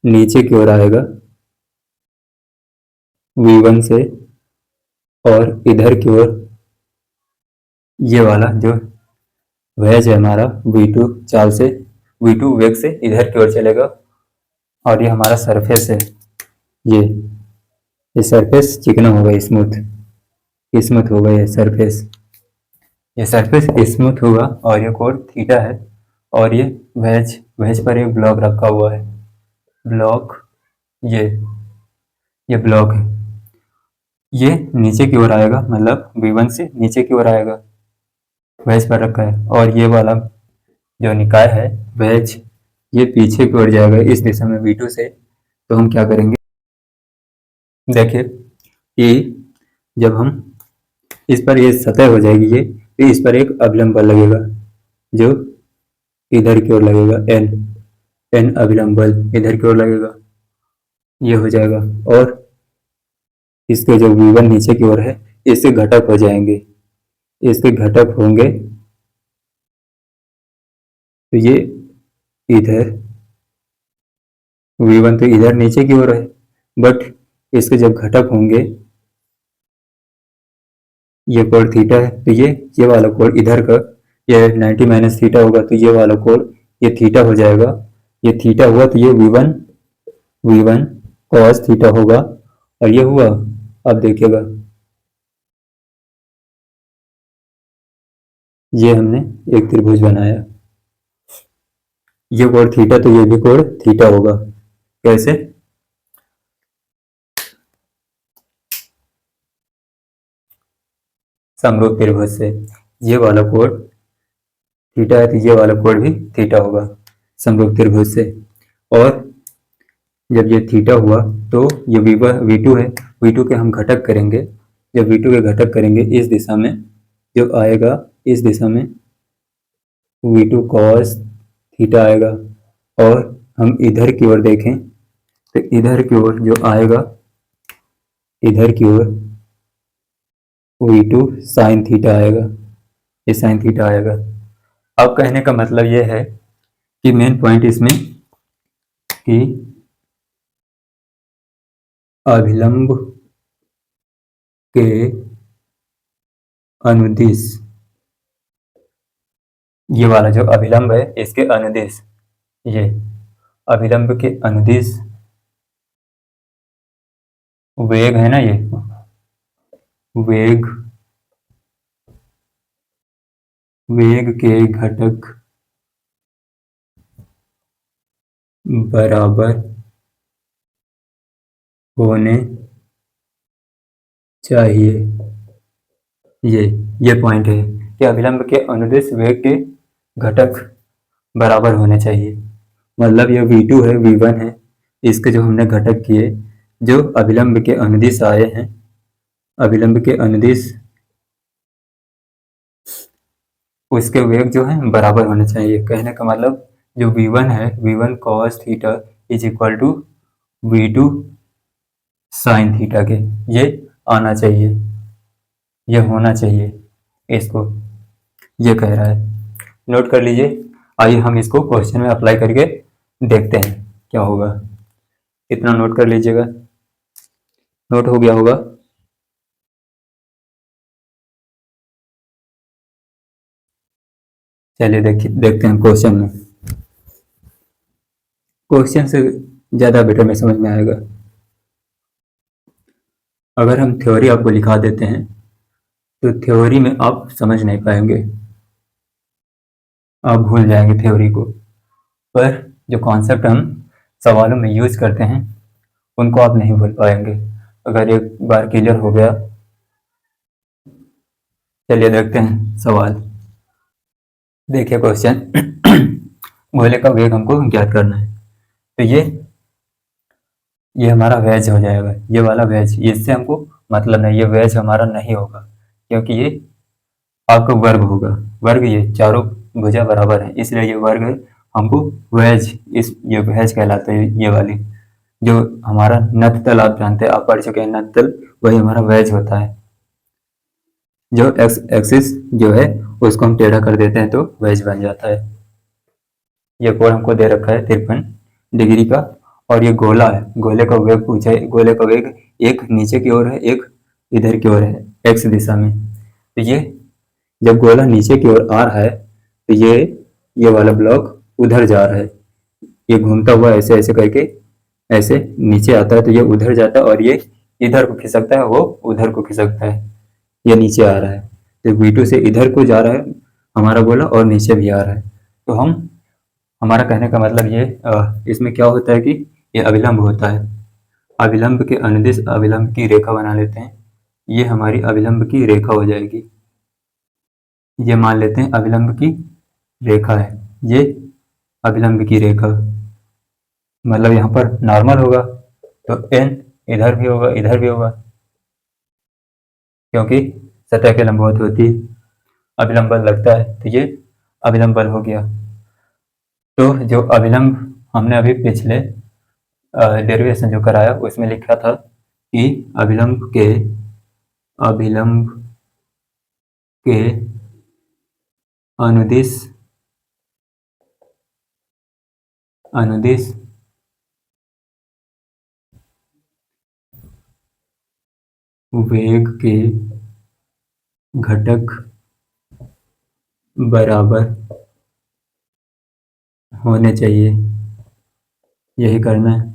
नीचे की ओर आएगा V1 से, और इधर की ओर ये वाला जो वेज है हमारा V2 चाल से, V2 वेग से इधर की ओर चलेगा, और ये हमारा सरफेस है। ये सरफेस चिकना होगा, स्मूथ होगा ये सरफेस, स्मूथ होगा, और ये कोण थीटा है, और ये वेज पर एक ब्लॉक रखा हुआ है, ब्लॉक ये ब्लॉक है, ये नीचे की ओर आएगा, मतलब V1 से नीचे की ओर आएगा, वेज पर रखा है। और ये वाला जो निकाय है वेज, ये पीछे की ओर जाएगा इस दिशा में V2 से। तो हम क्या करेंगे, देखिए कि जब हम इस पर ये सतह हो जाएगी ये, तो इस पर एक अभिलंब बल लगेगा जो इधर की ओर लगेगा, एन एन अभिलंब बल इधर की ओर लगेगा, ये हो जाएगा। और इसके जो V1 नीचे की ओर है इसके घटक हो जाएंगे, इसके घटक होंगे तो ये इधर V1 तो इधर नीचे की ओर है, बट इसके जब घटक होंगे ये कोण थीटा है, तो ये वाला कोण इधर का ये 90 माइनस थीटा होगा, तो ये वाला कोण ये थीटा हो जाएगा। ये थीटा हुआ तो ये V1 cos थीटा होगा, और ये हुआ, अब देखिएगा ये हमने एक त्रिभुज बनाया, ये कोण थीटा तो ये भी कोण थीटा होगा। कैसे? समरूप त्रिभुज से ये वाला कोण थीटा है तो ये वाला कोण भी थीटा होगा समरूप त्रिभुज से। और जब ये थीटा हुआ तो ये V2 है, V2 के हम घटक करेंगे, जब V2 के घटक करेंगे इस दिशा में जो आएगा, इस दिशा में V2 cos थीटा आएगा। और हम इधर की ओर देखें तो इधर की ओर जो आएगा, इधर की ओर V2 sin थीटा आएगा, ये sin थीटा आएगा। अब कहने का मतलब ये है कि मेन पॉइंट इसमें कि अभिलंब के अनुदिश, ये वाला जो अभिलंब है इसके अनुदिश, ये अभिलंब के अनुदिश वेग है ना, ये वेग के घटक बराबर होने चाहिए। ये पॉइंट है कि अभिलंब के अनुदिश वेग के घटक बराबर होने चाहिए। मतलब ये V2 है, V1 है, इसके जो हमने घटक किए जो अभिलंब के अनुदिश आए हैं, अभिलंब के अनुदिश उसके वेग जो है बराबर होने चाहिए। कहने का मतलब जो V1 है, V1 cos theta is equal to V2 sin theta के, ये आना चाहिए, ये होना चाहिए, इसको ये कह रहा है। नोट कर लीजिए। आइए हम इसको क्वेश्चन में अप्लाई करके देखते हैं क्या होगा। इतना नोट कर लीजिएगा, नोट हो गया होगा। चलिए देखते हैं क्वेश्चन में। क्वेश्चन से ज़्यादा बेटर में समझ में आएगा। अगर हम थ्योरी आपको लिखा देते हैं तो थ्योरी में आप समझ नहीं पाएंगे, आप भूल जाएंगे थ्योरी को। पर जो कॉन्सेप्ट हम सवालों में यूज करते हैं उनको आप नहीं भूल पाएंगे अगर एक बार क्लियर हो गया। चलिए देखते हैं सवाल। देखिए क्वेश्चन गोले का वेग हमको ज्ञात करना है, तो ये हमारा वेज हो जाएगा, ये वाला वेज, इससे हमको मतलब नहीं, ये वेज हमारा नहीं होगा क्योंकि ये आपका वर्ग होगा। वर्ग ये चारों भुजा बराबर है इसलिए ये वर्ग है, हमको वेज, इस ये वेज कहलाते हैं। ये वाली जो हमारा नत तल आप जानते हैं, आप पढ़ चुके हैं नत तल, वही हमारा वेज होता है। जो एक्स एक्सिस जो है उसको हम टेढ़ा कर देते हैं तो वेज बन जाता है। ये कोण हमको दे रखा है 53 डिग्री का, और ये गोला है, गोले का वेग पूछा है, गोले का वेग एक नीचे की ओर है, एक इधर की ओर है, एक्स दिशा में। तो ये जब गोला नीचे की ओर आ रहा है तो ये वाला ब्लॉक उधर जा रहा है, ये घूमता हुआ ऐसे ऐसे करके ऐसे नीचे आता है, तो ये उधर जाता है और ये इधर को खिसकता है, वो उधर को खिसकता है, ये नीचे आ रहा है। तो V2 से इधर को जा रहा है हमारा गोला और नीचे भी आ रहा है। तो हमारा कहने का मतलब ये इसमें क्या होता है कि ये अभिलंब होता है, अभिलंब के अनुदिश अभिलंब की रेखा बना लेते हैं, ये हमारी अभिलंब की रेखा हो जाएगी। ये मान लेते हैं अभिलंब की रेखा है, ये अभिलंब की रेखा, मतलब यहाँ पर नॉर्मल होगा तो n इधर भी होगा इधर भी होगा, क्योंकि सतह के लंबवत होती है, अभिलंब बल लगता है, तो ये अभिलंब बल हो गया। तो जो अभिलंब हमने अभी पिछले डेरिवेशन जो कराया उसमें लिखा था कि अभिलंब के अनुदिश वेग के घटक बराबर होने चाहिए, यही करना है।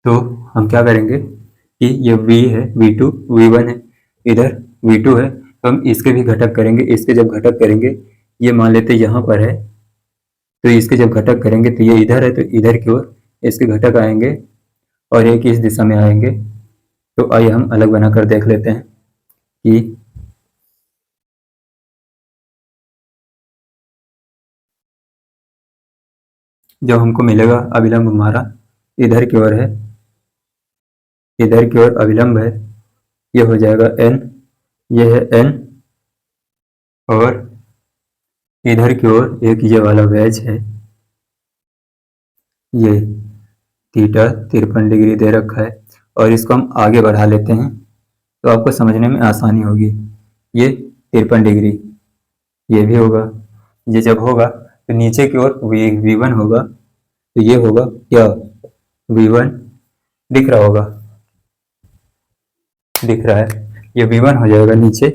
तो हम क्या करेंगे कि ये v है, v2 v1 है, इधर v2 है, तो हम इसके भी घटक करेंगे। इसके जब घटक करेंगे, ये मान लेते यहाँ पर है, तो इसके जब घटक करेंगे तो ये इधर है, तो इधर की ओर इसके घटक आएंगे और एक इस दिशा में आएंगे। तो आइए हम अलग बनाकर देख लेते हैं कि जब हमको मिलेगा अभिलंब हमारा इधर की ओर है, इधर की ओर अभिलंब है, ये हो जाएगा n, ये है n, और इधर की ओर एक ये वाला वेज है, ये थीटा 53 डिग्री दे रखा है, और इसको हम आगे बढ़ा लेते हैं तो आपको समझने में आसानी होगी। ये 53 डिग्री, ये भी होगा। ये जब होगा तो नीचे की ओर v1 होगा, तो ये होगा क्या, v1 दिख रहा होगा, दिख रहा है, ये v1 हो जाएगा नीचे,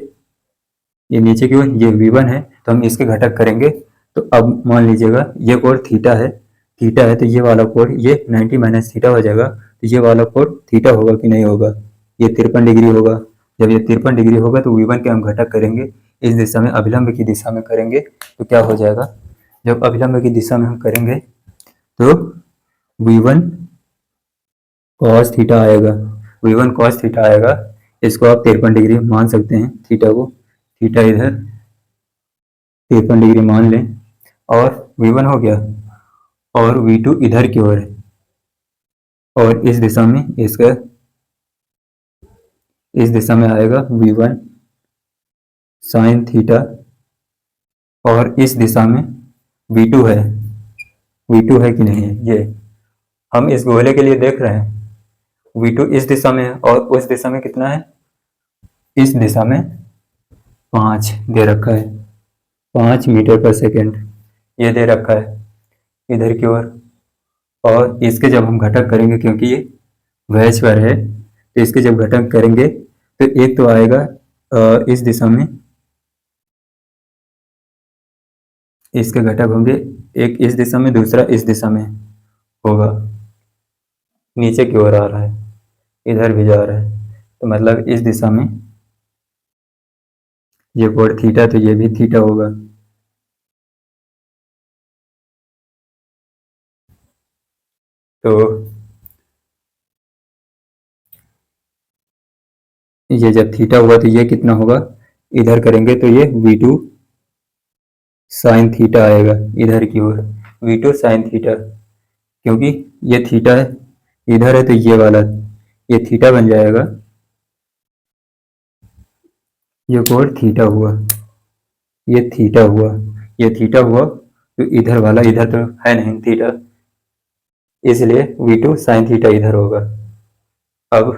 ये नीचे की ओर ये v1 है, तो हम इसके घटक करेंगे। तो अब मान लीजिएगा ये कोण थीटा है, थीटा है तो ये वाला कोण ये 90 माइनस थीटा हो जाएगा, तो ये वाला कोण थीटा होगा कि नहीं होगा, ये 53 डिग्री होगा। जब ये 53 डिग्री होगा तो v1 के हम घटक करेंगे, इस दिशा में अभिलंब की दिशा में करेंगे, तो क्या हो जाएगा, जब अभिलंब की दिशा में हम करेंगे तो v1 cos थीटा आएगा, v1 cos थीटा आएगा। इसको आप 53 डिग्री मान सकते हैं, थीटा को, थीटा इधर 53 डिग्री मान लें, और v1 हो गया, और v2 इधर की ओर है, और इस दिशा में इसका इस दिशा में आएगा v1 साइन थीटा, और इस दिशा में v2 है, v2 है कि नहीं है, ये हम इस गोले के लिए देख रहे हैं, v2 इस दिशा में है, और उस दिशा में कितना है, इस दिशा में 5 दे रखा है, 5 मीटर पर सेकेंड ये दे रखा है इधर की ओर। और इसके जब हम घटक करेंगे, क्योंकि ये वैज पर है, तो इसके जब घटक करेंगे तो एक तो आएगा इस दिशा में, इसके घटक होंगे, एक इस दिशा में, दूसरा इस दिशा में होगा, नीचे की ओर आ रहा है, इधर भी जा रहा है, तो मतलब इस दिशा में ये कोण थीटा, तो ये भी थीटा होगा। तो ये जब थीटा हुआ तो ये कितना होगा, इधर करेंगे तो ये v2 साइन थीटा आएगा इधर की ओर, v2 साइन थीटा, क्योंकि ये थीटा है, इधर है, तो ये वाला ये थीटा बन जाएगा, ये कोण थीटा हुआ, ये थीटा हुआ, ये थीटा हुआ, तो इधर वाला इधर तो है नहीं थीटा, इसलिए v2 साइन थीटा इधर होगा। अब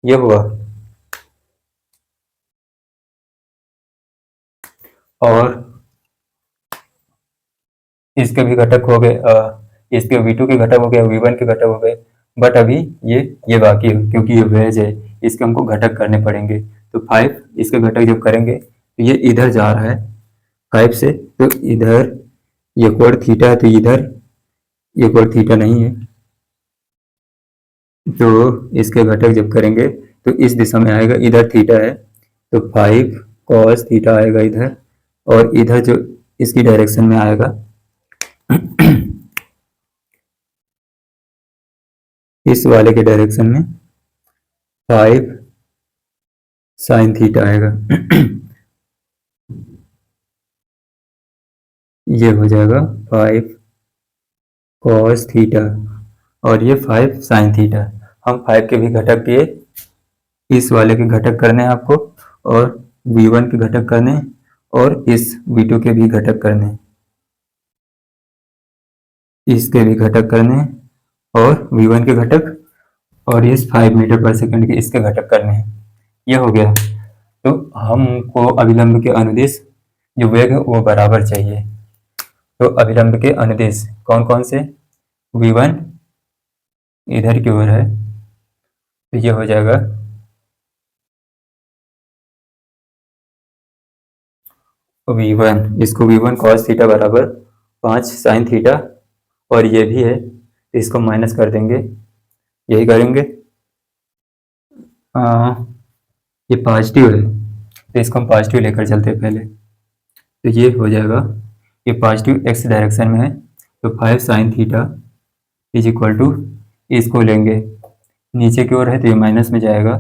ये हुआ, और इसके भी घटक हो गए, इसके v2 के घटक हो गए, v1 के घटक हो गए, बट अभी ये बाकी है, क्योंकि ये वेज है, इसके हमको घटक करने पड़ेंगे। तो 5 इसके घटक जब करेंगे तो ये इधर जा रहा है 5 से, तो इधर ये कोण थीटा है, तो इधर ये कोण थीटा नहीं है, तो इसके घटक जब करेंगे तो इस दिशा में आएगा, इधर थीटा है, तो 5 cos थीटा आएगा इधर, और इधर जो इसकी डायरेक्शन में आएगा इस वाले के डायरेक्शन में 5 साइन थीटा आएगा ये हो जाएगा 5 cos थीटा, और ये 5 साइन थीटा। हम 5 के भी घटक किए, इस वाले के घटक करने हैं आपको, और V1 के घटक करने हैं, और इस V2 के भी घटक करने हैं, इसके भी घटक करने हैं, और V1 के घटक, और इस 5 मीटर पर सेकंड के इसके घटक करने हैं। ये हो गया। तो हमको अभिलंब के अनुदिश जो वेग है वो बराबर चाहिए। तो अभिलंब के अनुदिश कौन कौन से? V1 इधर की ओर है, तो ये हो जाएगा V1, इसको V1 cos थीटा बराबर 5 sin थीटा, और ये भी है तो इसको माइनस कर देंगे, यही करेंगे। ये पॉजिटिव है तो इसको हम पॉजिटिव लेकर चलते हैं पहले, तो ये हो जाएगा, ये पॉजिटिव x डायरेक्शन में है, तो 5 sin theta is equal to, इसको लेंगे नीचे की ओर है तो ये माइनस में जाएगा,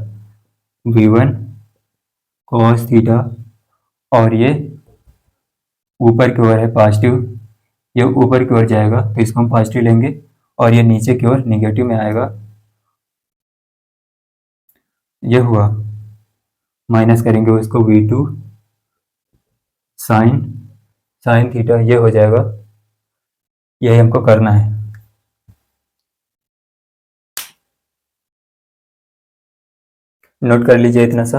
V1 cos थीटा, और ये ऊपर की ओर है पॉजिटिव, ये ऊपर की ओर जाएगा तो इसको हम पॉजिटिव लेंगे, और ये नीचे की ओर निगेटिव में आएगा, ये हुआ। माइनस करेंगे उसको V2 साइन थीटा, ये हो जाएगा। यही हमको करना है। नोट कर लीजिए इतना सा,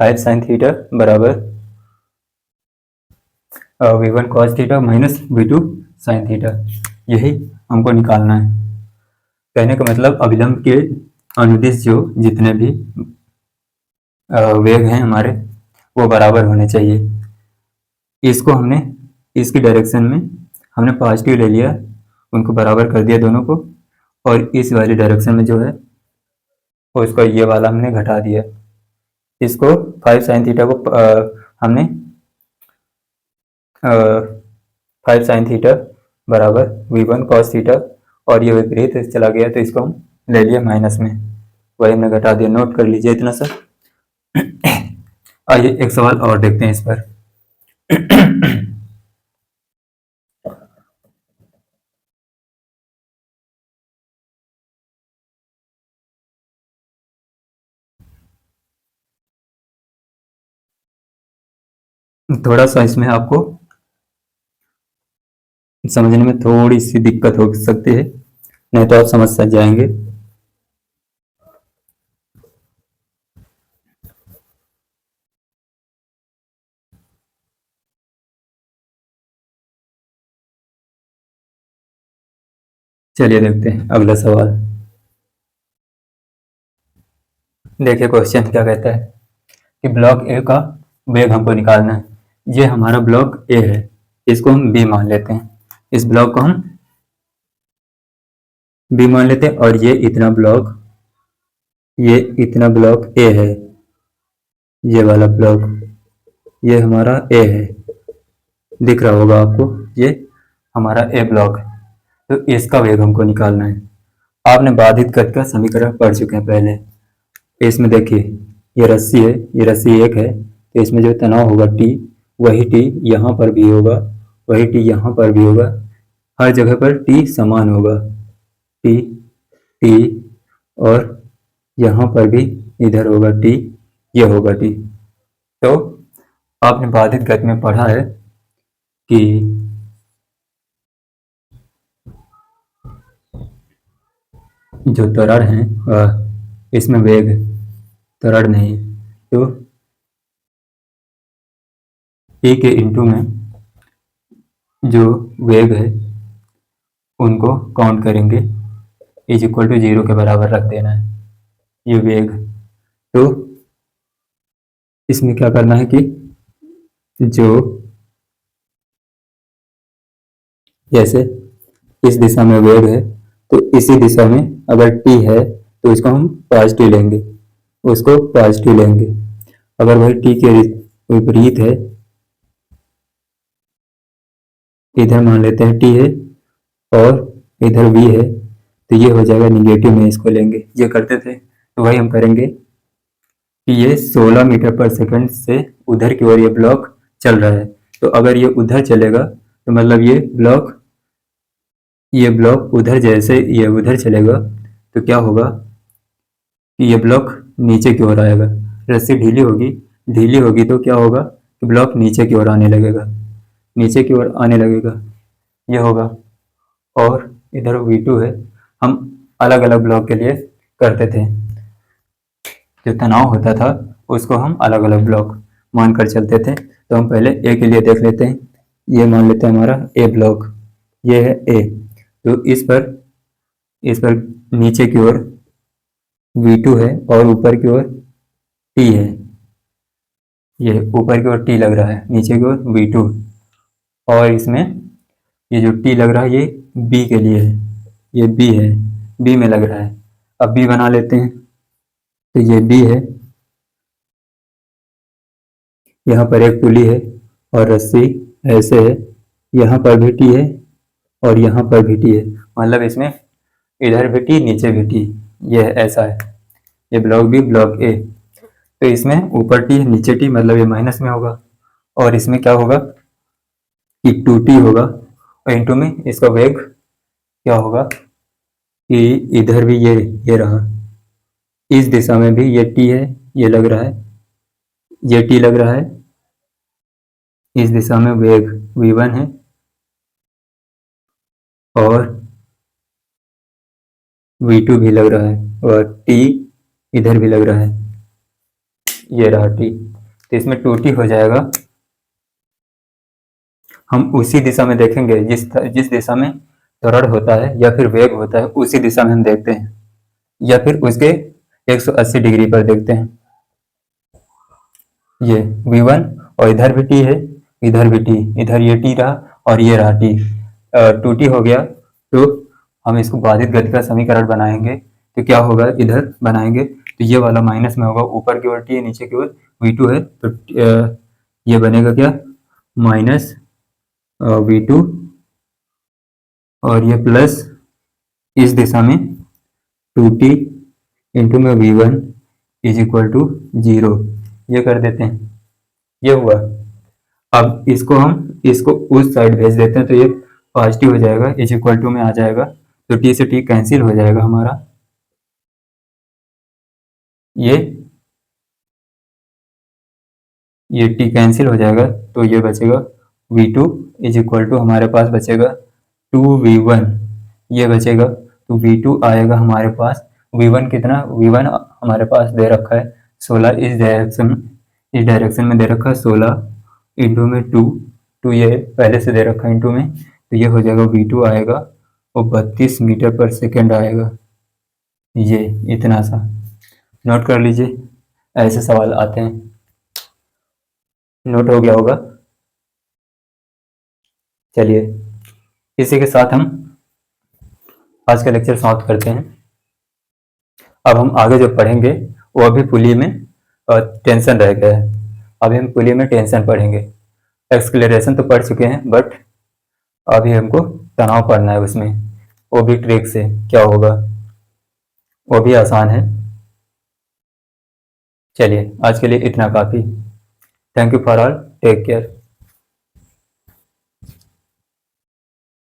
5 sin थीटा बराबर V1 cos theta minus V2 sin theta, यही हमको निकालना है। कहने का मतलब अभिलंब के अनुदिश जो जितने भी वेग हैं हमारे वो बराबर होने चाहिए। इसको हमने इसकी डायरेक्शन में हमने पॉजिटिव ले लिया, उनको बराबर कर दिया दोनों को, और इस वाली डायरेक्शन में जो है उसको ये वाला हमने घटा दिया। इसको 5 sin थीटा को हमने 5 sin थीटा बराबर V1 cos थीटा, और ये विपरीत चला गया तो इसको हम ले लिया माइनस में, वही हमने घटा दिया। नोट कर लीजिए इतना सा। आइए एक सवाल और देखते हैं इस पर। थोड़ा सा इसमें आपको समझने में थोड़ी सी दिक्कत हो सकती है, नहीं तो आप समझ सक जाएंगे। चलिए देखते हैं अगला सवाल। देखिए क्वेश्चन क्या कहता है कि ब्लॉक ए का वेग हमको निकालना है। ये हमारा ब्लॉक ए है, इसको हम बी मान लेते हैं, इस ब्लॉक को हम बी मान लेते हैं, और ये इतना ब्लॉक ए है, ये वाला ब्लॉक ये हमारा ए है, दिख रहा होगा आपको, ये हमारा ए ब्लॉक है। तो इसका वेग हमको निकालना है। आपने बाधित गति का समीकरण पढ़ चुके हैं पहले। इसमें देखिए ये रस्सी है, ये रस्सी एक है, तो इसमें जो तनाव होगा T, वही T यहाँ पर भी होगा, वही T यहाँ पर भी होगा, हर जगह पर T समान होगा, T T, और यहाँ पर भी इधर होगा T, ये होगा T। तो आपने बाधित गति में पढ़ा है कि जो त्वरण है इसमें वेग, त्वरण नहीं, तो ए के इंटू में जो वेग है उनको काउंट करेंगे, इज इक्वल टू 0 के बराबर रख देना है ये वेग। तो इसमें क्या करना है कि जो जैसे इस दिशा में वेग है तो इसी दिशा में अगर T है तो इसको हम पॉजिटिव लेंगे, उसको पॉजिटिव लेंगे। अगर वही T के विपरीत है, इधर मान लेते हैं T है और इधर V है, तो ये हो जाएगा निगेटिव में, इसको लेंगे। ये करते थे तो वही हम करेंगे कि ये 16 मीटर पर सेकंड से उधर की ओर ये ब्लॉक चल रहा है, तो अगर ये उधर चलेगा तो मतलब ये ब्लॉक उधर, जैसे ये उधर चलेगा तो क्या होगा कि ये ब्लॉक नीचे की ओर आएगा। रस्सी ढीली होगी तो क्या होगा कि ब्लॉक नीचे की ओर आने लगेगा, नीचे की ओर आने लगेगा, ये होगा। और इधर V2 है। हम अलग अलग ब्लॉक के लिए करते थे, जो तनाव होता था उसको हम अलग अलग ब्लॉक मानकर चलते थे। तो हम पहले ए के लिए देख लेते हैं। ये मान लेते हैं हमारा ए ब्लॉक, ये है ए। तो इस पर नीचे की ओर V2 है और ऊपर की ओर T है। ये ऊपर की ओर T लग रहा है, नीचे की ओर V2। और इसमें ये जो T लग रहा है ये B के लिए है, ये B है, B में लग रहा है। अब B बना लेते हैं। तो ये B है, यहाँ पर एक पुली है और रस्सी ऐसे है, यहाँ पर भी T है और यहाँ पर भी T है। मतलब इसमें इधर भी T नीचे भी T, ये ऐसा है। ये ब्लॉक B ब्लॉक ए। तो इसमें ऊपर T नीचे T, मतलब ये माइनस में होगा। और इसमें क्या होगा कि 2T होगा, और इंटू में इसका वेग क्या होगा कि इधर भी ये रहा, इस दिशा में भी ये T है, ये लग रहा है, ये T लग रहा है। इस दिशा में वेग V1 है और V2 भी लग रहा है, और T इधर भी लग रहा है, ये रहा T। तो इसमें 2T हो जाएगा। हम उसी दिशा में देखेंगे जिस दिशा में त्वरण होता है या फिर वेग होता है, उसी दिशा में हम देखते हैं, या फिर उसके 180 डिग्री पर देखते हैं। ये V1 और इधर भी T है, इधर भी T, इधर ये T रहा और ये रहा T। 2T हो गया। तो हम इसको बाधित गति का समीकरण बनाएंगे। तो क्या होगा, इधर बनाएंगे तो ये वाला माइनस में होगा, ऊपर की ओर T है, नीचे की ओर V2 है। तो ये बनेगा क्या, माइनस V2, और ये प्लस इस दिशा में 2T इंटू में V1 इज इक्वल टू 0। ये कर देते हैं, ये हुआ। अब इसको उस साइड भेज देते हैं, तो ये पॉजिटिव हो जाएगा, इज इक्वल टू में आ जाएगा। तो T से T कैंसिल हो जाएगा हमारा, ये T कैंसिल हो जाएगा। तो ये बचेगा V2 इज इक्वल टू, हमारे पास बचेगा 2V1, ये बचेगा। तो V2 आएगा हमारे पास, V1 कितना, V1 हमारे पास दे रखा है 16, इस डायरेक्शन में दे रखा है 16 इंटू में 2 ये पहले से दे रखा है इंटू में। तो ये हो जाएगा V2 आएगा और 32 मीटर पर सेकेंड आएगा। ये इतना सा नोट कर लीजिए, ऐसे सवाल आते हैं। नोट हो गया होगा। चलिए इसी के साथ हम आज का लेक्चर समाप्त करते हैं। अब हम आगे जो पढ़ेंगे वो अभी पुली में टेंशन रह गया है। अभी हम पुली में टेंशन पढ़ेंगे। एक्सक्लेरेशन तो पढ़ चुके हैं, बट अभी हमको तनाव पढ़ना है उसमें, वो भी ट्रिक से क्या होगा, वो भी आसान है। चलिए आज के लिए इतना काफ़ी। Thank you for all, take care.